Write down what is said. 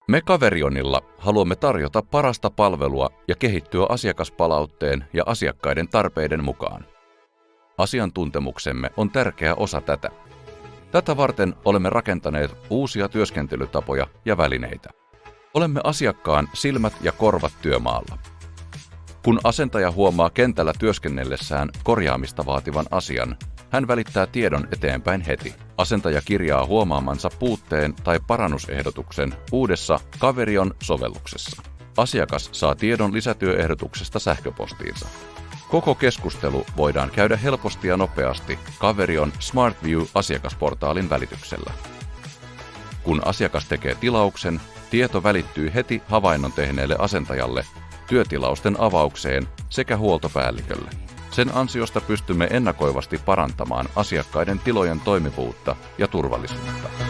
Me Kaverionilla haluamme tarjota parasta palvelua ja kehittyä asiakaspalautteen ja asiakkaiden tarpeiden mukaan. Asiantuntemuksemme on tärkeä osa tätä. Tätä varten olemme rakentaneet uusia työskentelytapoja ja välineitä. Olemme asiakkaan silmät ja korvat työmaalla. Kun asentaja huomaa kentällä työskennellessään korjaamista vaativan asian, hän välittää tiedon eteenpäin heti. Asentaja kirjaa huomaamansa puutteen tai parannusehdotuksen uudessa Kaverion sovelluksessa. Asiakas saa tiedon lisätyöehdotuksesta sähköpostiinsa. Koko keskustelu voidaan käydä helposti ja nopeasti Kaverion SmartView-asiakasportaalin välityksellä. Kun asiakas tekee tilauksen, tieto välittyy heti havainnon tehneelle asentajalle, työtilausten avaukseen sekä huoltopäällikölle. Sen ansiosta pystymme ennakoivasti parantamaan asiakkaiden tilojen toimivuutta ja turvallisuutta.